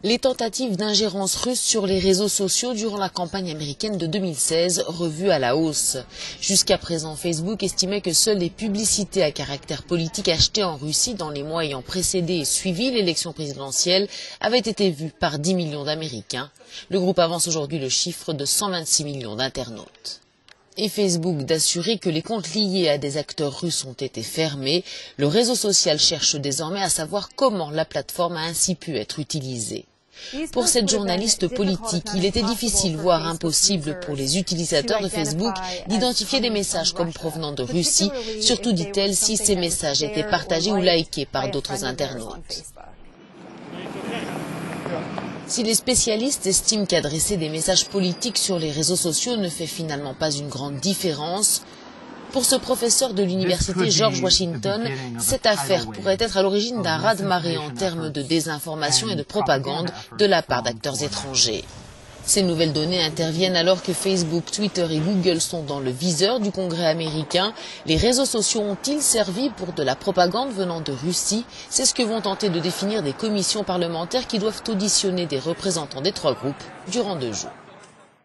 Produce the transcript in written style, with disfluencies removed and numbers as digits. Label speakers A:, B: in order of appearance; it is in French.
A: Les tentatives d'ingérence russe sur les réseaux sociaux durant la campagne américaine de 2016 revues à la hausse. Jusqu'à présent, Facebook estimait que seules les publicités à caractère politique achetées en Russie dans les mois ayant précédé et suivi l'élection présidentielle avaient été vues par 10 millions d'Américains. Le groupe avance aujourd'hui le chiffre de 126 millions d'internautes. Et Facebook d'assurer que les comptes liés à des acteurs russes ont été fermés. Le réseau social cherche désormais à savoir comment la plateforme a ainsi pu être utilisée. Pour cette journaliste politique, il était difficile, voire impossible pour les utilisateurs de Facebook d'identifier des messages comme provenant de Russie, surtout, dit-elle, si ces messages étaient partagés ou likés par d'autres internautes. Si les spécialistes estiment qu'adresser des messages politiques sur les réseaux sociaux ne fait finalement pas une grande différence, pour ce professeur de l'université George Washington, cette affaire pourrait être à l'origine d'un raz-de-marée en termes de désinformation et de propagande de la part d'acteurs étrangers. Ces nouvelles données interviennent alors que Facebook, Twitter et Google sont dans le viseur du Congrès américain. Les réseaux sociaux ont-ils servi pour de la propagande venant de Russie? C'est ce que vont tenter de définir des commissions parlementaires qui doivent auditionner des représentants des trois groupes durant 2 jours.